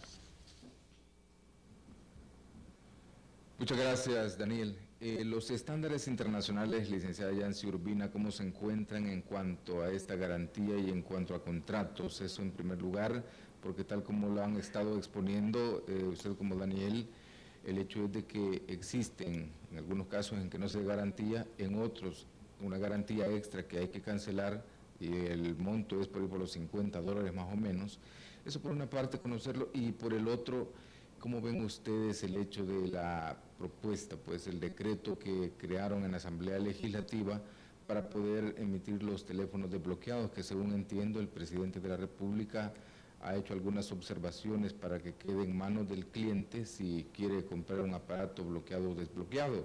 Muchas gracias, Daniel. Los estándares internacionales, licenciada Yancy Urbina, ¿cómo se encuentran en cuanto a esta garantía y en cuanto a contratos? Eso en primer lugar, porque tal como lo han estado exponiendo usted como Daniel, el hecho es de que existen en algunos casos en que no se garantía, en otros una garantía extra que hay que cancelar y el monto es por los $50 más o menos. Eso por una parte conocerlo y por el otro, ¿cómo ven ustedes el hecho de la propuesta, pues el decreto que crearon en la Asamblea Legislativa para poder emitir los teléfonos desbloqueados, que según entiendo el presidente de la República ha hecho algunas observaciones para que quede en manos del cliente si quiere comprar un aparato bloqueado o desbloqueado.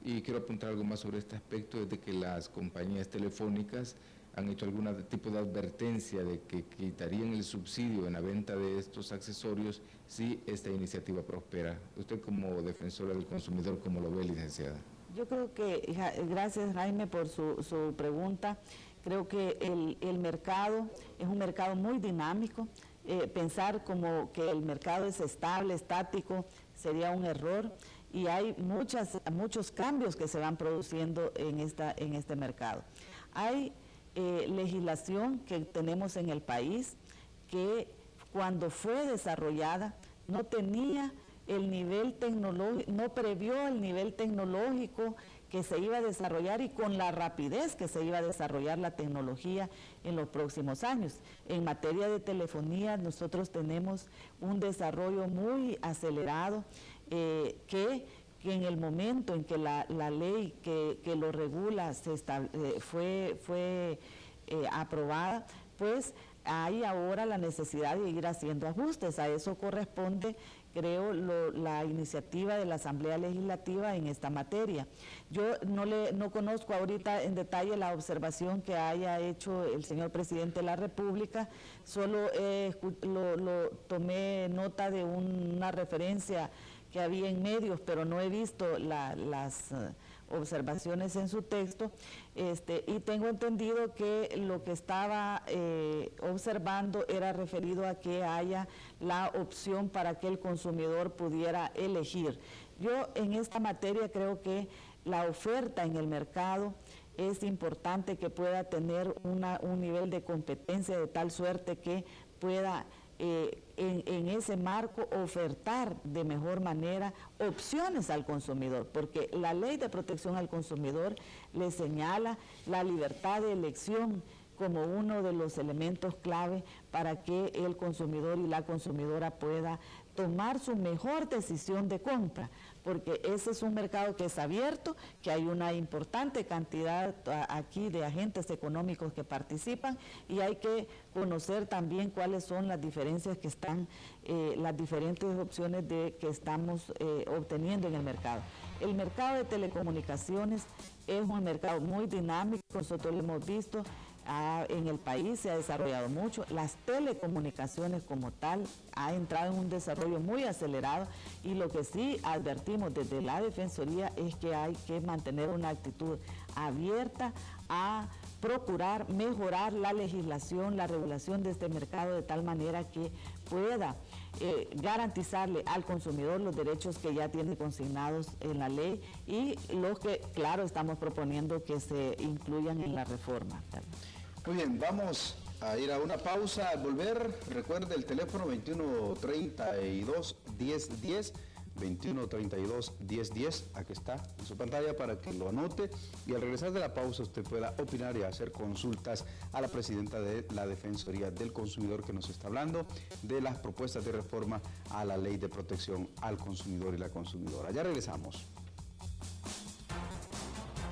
Y quiero apuntar algo más sobre este aspecto, es de que las compañías telefónicas han hecho algún tipo de advertencia de que quitarían el subsidio en la venta de estos accesorios si esta iniciativa prospera. Usted, como defensora del consumidor, ¿cómo lo ve, licenciada? Yo creo que, gracias Jaime por su pregunta, creo que el mercado es un mercado muy dinámico. Pensar como que el mercado es estable, estático, sería un error, y hay muchos cambios que se van produciendo en este mercado. Hay legislación que tenemos en el país que cuando fue desarrollada no tenía el nivel tecnológico, no previó el nivel tecnológico que se iba a desarrollar y con la rapidez que se iba a desarrollar la tecnología en los próximos años. En materia de telefonía nosotros tenemos un desarrollo muy acelerado que en el momento en que la ley que lo regula fue aprobada, pues hay ahora la necesidad de ir haciendo ajustes. A eso corresponde, creo, la iniciativa de la Asamblea Legislativa en esta materia. Yo no conozco ahorita en detalle la observación que haya hecho el señor Presidente de la República, solo tomé nota de una referencia que había en medios, pero no he visto las observaciones en su texto, y tengo entendido que lo que estaba observando era referido a que haya la opción para que el consumidor pudiera elegir. Yo en esta materia creo que la oferta en el mercado es importante que pueda tener un nivel de competencia de tal suerte que pueda en ese marco ofertar de mejor manera opciones al consumidor, porque la Ley de Protección al Consumidor le señala la libertad de elección como uno de los elementos clave para que el consumidor y la consumidora pueda tomar su mejor decisión de compra, porque ese es un mercado que es abierto, que hay una importante cantidad aquí de agentes económicos que participan, y hay que conocer también cuáles son las diferencias que están, las diferentes opciones que estamos obteniendo en el mercado. El mercado de telecomunicaciones es un mercado muy dinámico, nosotros lo hemos visto. En el país se ha desarrollado mucho, las telecomunicaciones como tal ha entrado en un desarrollo muy acelerado, y lo que sí advertimos desde la Defensoría es que hay que mantener una actitud abierta a procurar mejorar la legislación, la regulación de este mercado de tal manera que pueda garantizarle al consumidor los derechos que ya tiene consignados en la ley y los que, claro, estamos proponiendo que se incluyan en la reforma. Muy bien, vamos a ir a una pausa. Al volver, recuerde el teléfono 2132-1010, 2132-1010, aquí está en su pantalla para que lo anote, y al regresar de la pausa usted pueda opinar y hacer consultas a la presidenta de la Defensoría del Consumidor, que nos está hablando de las propuestas de reforma a la Ley de Protección al Consumidor y la Consumidora. Ya regresamos.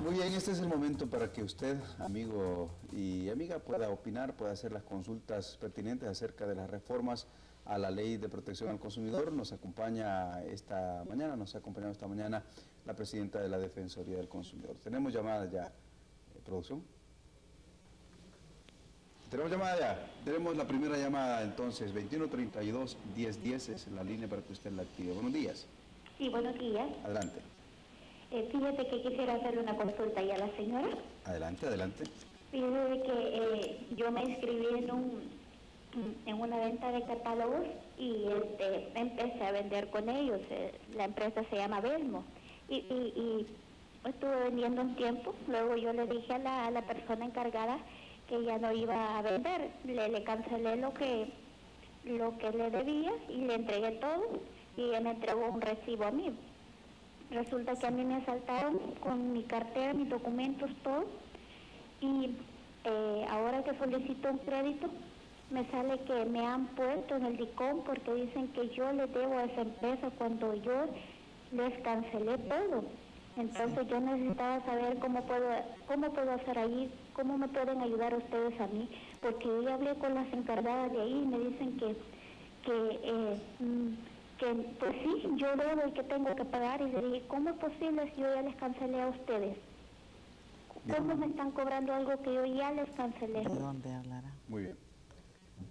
Muy bien, este es el momento para que usted, amigo y amiga, pueda opinar, pueda hacer las consultas pertinentes acerca de las reformas a la Ley de Protección al Consumidor. Nos acompaña esta mañana, nos ha acompañado esta mañana la presidenta de la Defensoría del Consumidor. Tenemos llamada ya, producción. Tenemos llamada ya, tenemos la primera llamada entonces, 2132-1010 es la línea para que usted la active. Buenos días. Sí, buenos días. Adelante. Fíjate que quisiera hacerle una consulta ya a la señora. Adelante, adelante. Fíjate que yo me inscribí en una venta de catálogos y empecé a vender con ellos. La empresa se llama Belmo. Y estuve vendiendo un tiempo. Luego yo le dije a la persona encargada que ya no iba a vender. Le cancelé lo que le debía y le entregué todo. Y ella me entregó un recibo a mí. Resulta que a mí me asaltaron con mi cartera, mis documentos, todo. Y ahora que solicito un crédito, me sale que me han puesto en el DICOM porque dicen que yo les debo a esa empresa cuando yo les cancelé todo. Entonces yo necesitaba saber cómo puedo hacer ahí, cómo me pueden ayudar ustedes a mí, porque yo ya hablé con las encargadas de ahí y me dicen que pues sí, yo debo y que tengo que pagar, y le dije, ¿cómo es posible si yo ya les cancelé a ustedes? ¿Cómo me están cobrando algo que yo ya les cancelé? ¿De dónde hablará? Muy bien.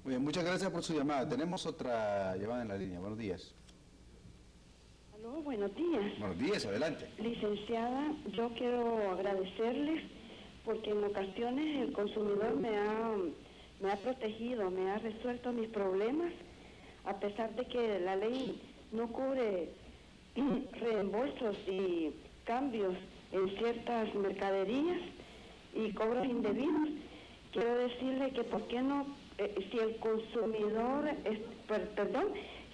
Muy bien, muchas gracias por su llamada. Tenemos otra llamada en la línea. Buenos días. Aló, buenos días. Buenos días, adelante. Licenciada, yo quiero agradecerles porque en ocasiones el consumidor me ha protegido, me ha resuelto mis problemas, a pesar de que la ley no cubre reembolsos y cambios en ciertas mercaderías y cobros indebidos. Quiero decirle que por qué no, si el consumidor,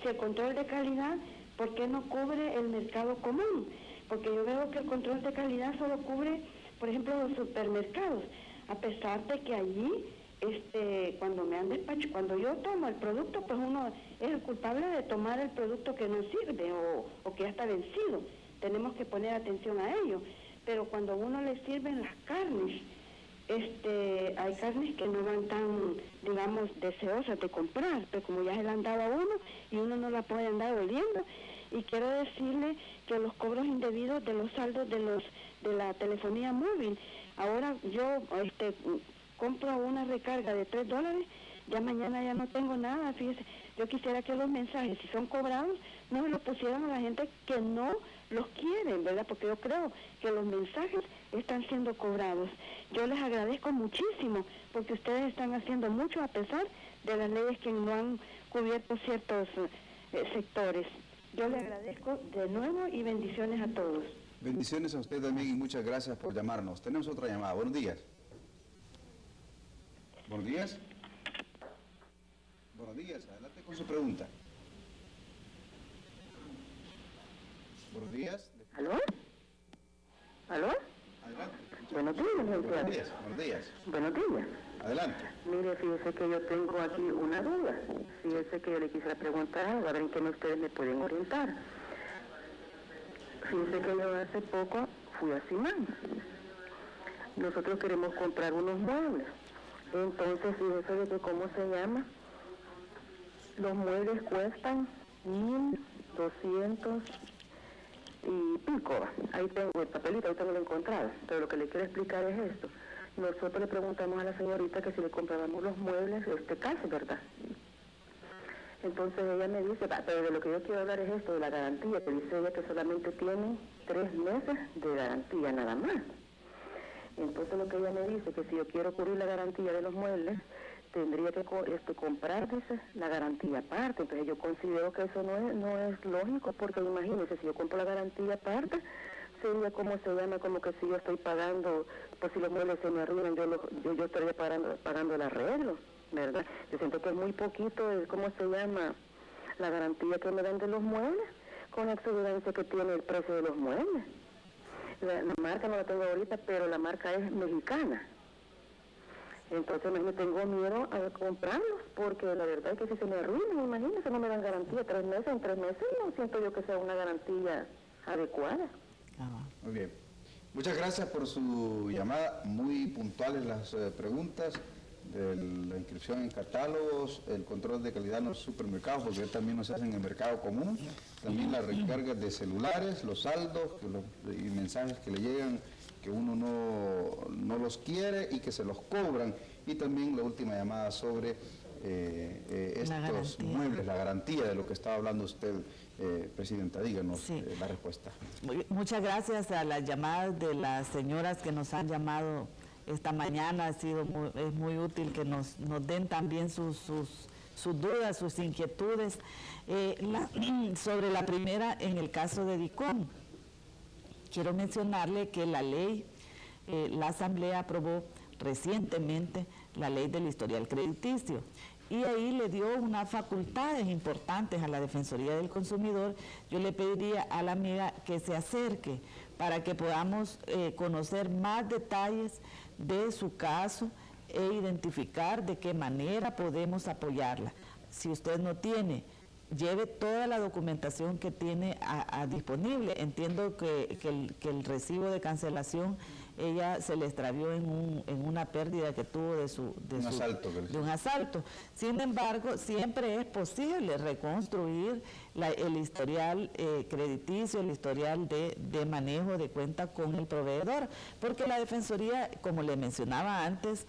si el control de calidad, ¿por qué no cubre el mercado común? Porque yo veo que el control de calidad solo cubre, por ejemplo, los supermercados, a pesar de que allí, cuando me han despachado, cuando yo tomo el producto, pues uno es el culpable de tomar el producto que no sirve o que ya está vencido. Tenemos que poner atención a ello. Pero cuando a uno le sirven las carnes, hay carnes que no van tan, digamos, deseosas de comprar, pero como ya se la han dado a uno y uno no la puede andar oliendo. Y quiero decirle que los cobros indebidos de los saldos de la telefonía móvil, ahora yo compro una recarga de $3, ya mañana ya no tengo nada, fíjese. Yo quisiera que los mensajes, si son cobrados, no se los pusieran a la gente que no los quieren, ¿verdad? Porque yo creo que los mensajes están siendo cobrados. Yo les agradezco muchísimo porque ustedes están haciendo mucho a pesar de las leyes que no han cubierto ciertos sectores. Yo les agradezco de nuevo y bendiciones a todos. Bendiciones a usted también y muchas gracias por llamarnos. Tenemos otra llamada. Buenos días. Buenos días. Buenos días. Adelante con su pregunta. Buenos días. ¿Aló? ¿Aló? Adelante. Buenos días, Buenos licenciada. días. Buenos días. Buenos días. Adelante. Mire, fíjese que yo tengo aquí una duda. Fíjese que yo le quisiera preguntar algo, a ver en qué ustedes me pueden orientar. Fíjese que yo hace poco fui a Simán. Nosotros queremos comprar unos muebles. Entonces, fíjese de que, ¿cómo se llama? Los muebles cuestan 1,200 y pico. Ahí tengo el papelito, ahorita no lo he encontrado. Pero lo que le quiero explicar es esto. Nosotros le preguntamos a la señorita que si le comprábamos los muebles de este caso, ¿verdad? Entonces ella me dice, pero de lo que yo quiero hablar es esto, de la garantía, que dice ella que solamente tiene 3 meses de garantía nada más. Entonces lo que ella me dice, que si yo quiero cubrir la garantía de los muebles, tendría que comprar, dice, la garantía aparte. Entonces yo considero que eso no es lógico, porque imagínense, si yo compro la garantía aparte, sería como se llama, como que si yo estoy pagando, pues si los muebles se me arruinan, yo estaría pagando el arreglo, ¿verdad? Yo siento que es muy poquito, ¿cómo se llama? La garantía que me dan de los muebles, con la exuberancia que tiene el precio de los muebles. La marca no la tengo ahorita, pero la marca es mexicana. Entonces me tengo miedo a comprarlos, porque la verdad es que si se me arruinan, imagínense, no me dan garantía 3 meses, en 3 meses no siento yo que sea una garantía adecuada. Muy bien. Muchas gracias por su llamada. Muy puntuales las preguntas de la inscripción en catálogos, el control de calidad en los supermercados, porque también nos hacen en el mercado común, también las recargas de celulares, los saldos y mensajes que le llegan que uno no los quiere y que se los cobran, y también la última llamada sobre estos muebles, la garantía de lo que estaba hablando usted, Presidenta. Díganos sí. La respuesta. Muchas gracias a las llamadas de las señoras que nos han llamado esta mañana. Es muy útil que nos den también sus dudas, sus inquietudes. Sobre la primera, en el caso de DICOM, quiero mencionarle que la ley, la Asamblea aprobó recientemente la ley del historial crediticio, y ahí le dio unas facultades importantes a la Defensoría del Consumidor. Yo le pediría a la amiga que se acerque para que podamos conocer más detalles de su caso e identificar de qué manera podemos apoyarla. Si usted no tiene, lleve toda la documentación que tiene disponible. Entiendo que el recibo de cancelación ella se le extravió en una pérdida que tuvo de un asalto. Sin embargo, siempre es posible reconstruir el historial crediticio, el historial de manejo de cuenta con el proveedor, porque la Defensoría, como le mencionaba antes,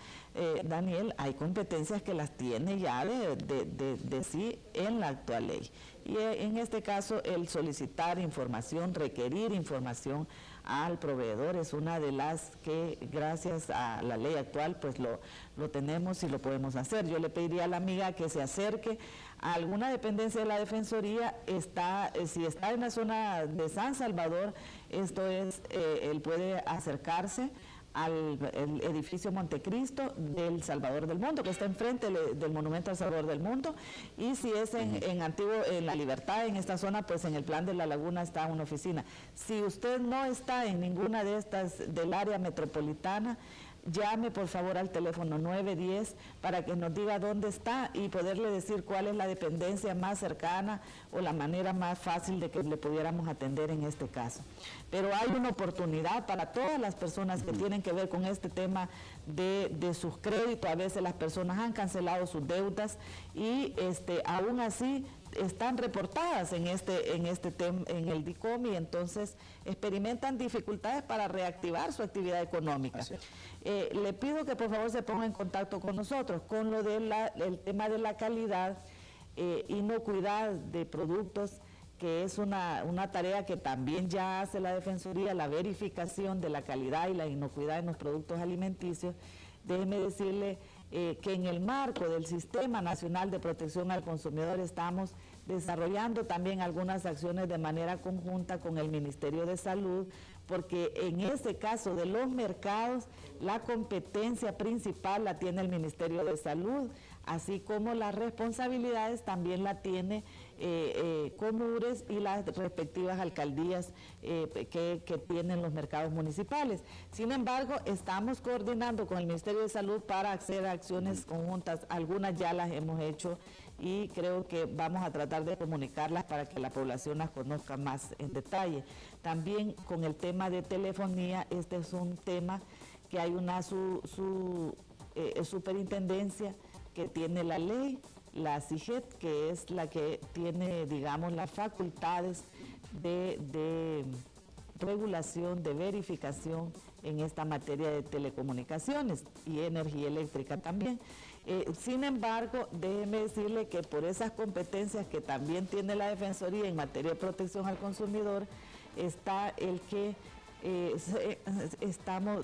Daniel, hay competencias que las tiene ya de sí en la actual ley. Y en este caso, el solicitar información, requerir información al proveedor es una de las que, gracias a la ley actual, pues lo tenemos y lo podemos hacer. Yo le pediría a la amiga que se acerque a alguna dependencia de la Defensoría. Si está en la zona de San Salvador, esto es, él puede acercarse al edificio Montecristo del Salvador del Mundo, que está enfrente del Monumento al Salvador del Mundo, y si es en La Libertad, en esta zona, pues en el Plan de la Laguna está una oficina. Si usted no está en ninguna de estas del área metropolitana, llame por favor al teléfono 910 para que nos diga dónde está y poderle decir cuál es la dependencia más cercana o la manera más fácil de que le pudiéramos atender en este caso. Pero hay una oportunidad para todas las personas que tienen que ver con este tema de sus créditos. A veces las personas han cancelado sus deudas y aún así están reportadas en el DICOM, y entonces experimentan dificultades para reactivar su actividad económica. Le pido que por favor se ponga en contacto con nosotros con lo del tema de la calidad, inocuidad de productos, que es una tarea que también ya hace la Defensoría, la verificación de la calidad y la inocuidad en los productos alimenticios. Déjeme decirle que en el marco del Sistema Nacional de Protección al Consumidor estamos desarrollando también algunas acciones de manera conjunta con el Ministerio de Salud, porque en este caso de los mercados, la competencia principal la tiene el Ministerio de Salud, así como las responsabilidades también la tiene Comures y las respectivas alcaldías que tienen los mercados municipales. Sin embargo, estamos coordinando con el Ministerio de Salud para hacer acciones conjuntas. Algunas ya las hemos hecho y creo que vamos a tratar de comunicarlas para que la población las conozca más en detalle. También con el tema de telefonía, este es un tema que hay una superintendencia que tiene la ley, la CIGET, que es la que tiene, digamos, las facultades de regulación, de verificación en esta materia de telecomunicaciones y energía eléctrica también. Sin embargo, déjeme decirle que por esas competencias que también tiene la Defensoría en materia de protección al consumidor, está el que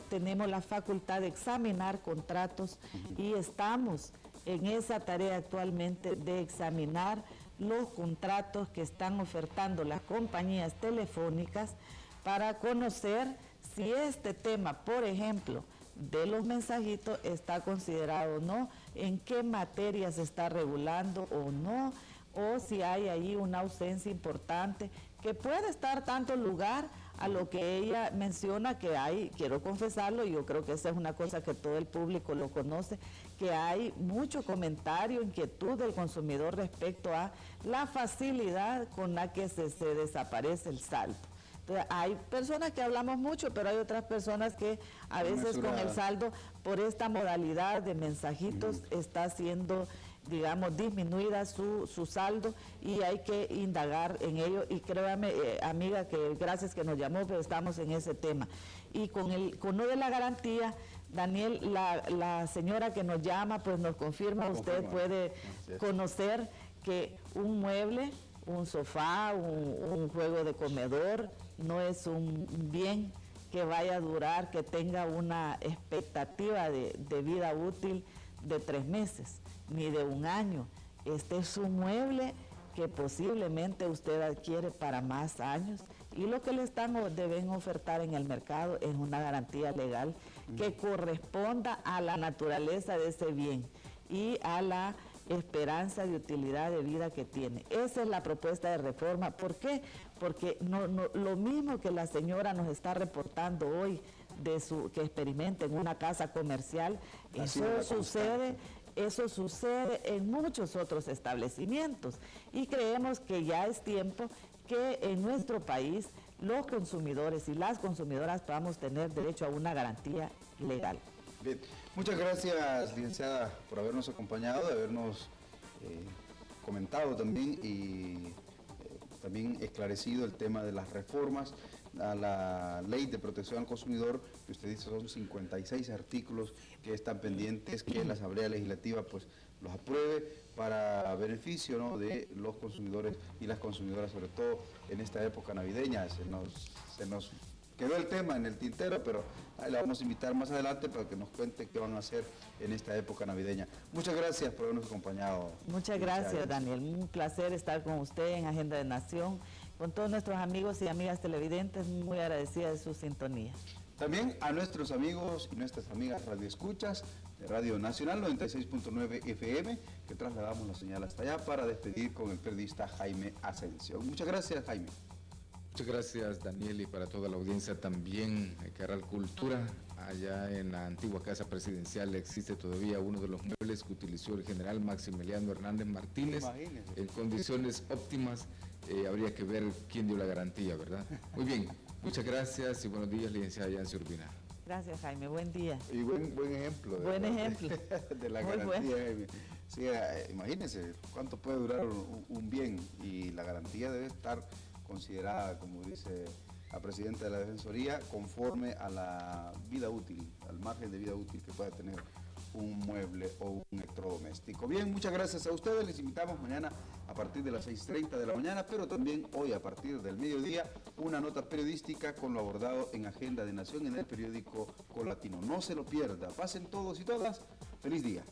tenemos la facultad de examinar contratos y estamos en esa tarea actualmente de examinar los contratos que están ofertando las compañías telefónicas para conocer si este tema, por ejemplo, de los mensajitos está considerado o no, en qué materia se está regulando o no, o si hay ahí una ausencia importante que puede estar tanto lugar a lo que ella menciona que hay. Quiero confesarlo, yo creo que esa es una cosa que todo el público lo conoce, que hay mucho comentario, inquietud del consumidor respecto a la facilidad con la que se desaparece el saldo. Entonces, hay personas que hablamos mucho, pero hay otras personas que a veces con el saldo, por esta modalidad de mensajitos, está siendo, digamos, disminuida su saldo, y hay que indagar en ello. Y créame, amiga, que gracias que nos llamó, pero estamos en ese tema. Y con lo de la garantía, Daniel, la señora que nos llama, pues nos confirma, usted puede conocer que un mueble, un sofá, un juego de comedor, no es un bien que vaya a durar, que tenga una expectativa de vida útil de 3 meses, ni de 1 año. Este es un mueble que posiblemente usted adquiere para más años, y lo que deben ofertar en el mercado es una garantía legal que corresponda a la naturaleza de ese bien y a la esperanza de utilidad de vida que tiene. Esa es la propuesta de reforma. ¿Por qué? Porque lo mismo que la señora nos está reportando hoy que experimenta en una casa comercial, eso sucede en muchos otros establecimientos, y creemos que ya es tiempo que en nuestro país los consumidores y las consumidoras podamos tener derecho a una garantía legal. Bien, muchas gracias, licenciada, por habernos acompañado, de habernos comentado también y también esclarecido el tema de las reformas a la Ley de Protección al Consumidor, que usted dice son 56 artículos que están pendientes, que la Asamblea Legislativa pues los apruebe para beneficio, ¿no?, de los consumidores y las consumidoras, sobre todo en esta época navideña. Se nos quedó el tema en el tintero, pero ahí la vamos a invitar más adelante para que nos cuente qué van a hacer en esta época navideña. Muchas gracias por habernos acompañado. Muchas gracias, Daniel. Un placer estar con usted en Agenda de Nación, con todos nuestros amigos y amigas televidentes, muy agradecida de su sintonía. También a nuestros amigos y nuestras amigas radioescuchas de Radio Nacional 96.9 FM, que trasladamos la señal hasta allá para despedir con el periodista Jaime Ascensión. Muchas gracias, Jaime. Muchas gracias, Daniel, y para toda la audiencia también, Carral Cultura. Allá en la antigua Casa Presidencial existe todavía uno de los muebles que utilizó el general Maximiliano Hernández Martínez. Imagínese. En condiciones óptimas. Habría que ver quién dio la garantía, ¿verdad? Muy bien, muchas gracias y buenos días, licenciada Yancy Urbina. Gracias, Jaime, buen día. Y buen ejemplo. Buen ejemplo. De la Muy garantía, bueno. Jaime. Sí, imagínense cuánto puede durar un bien, y la garantía debe estar considerada, como dice la presidenta de la Defensoría, conforme a la vida útil, al margen de vida útil que pueda tener un mueble o un electrodoméstico. Bien, muchas gracias a ustedes. Les invitamos mañana a partir de las 6:30 de la mañana, pero también hoy a partir del mediodía, una nota periodística con lo abordado en Agenda de Nación en el periódico Colatino. No se lo pierda. Pasen todos y todas. Feliz día.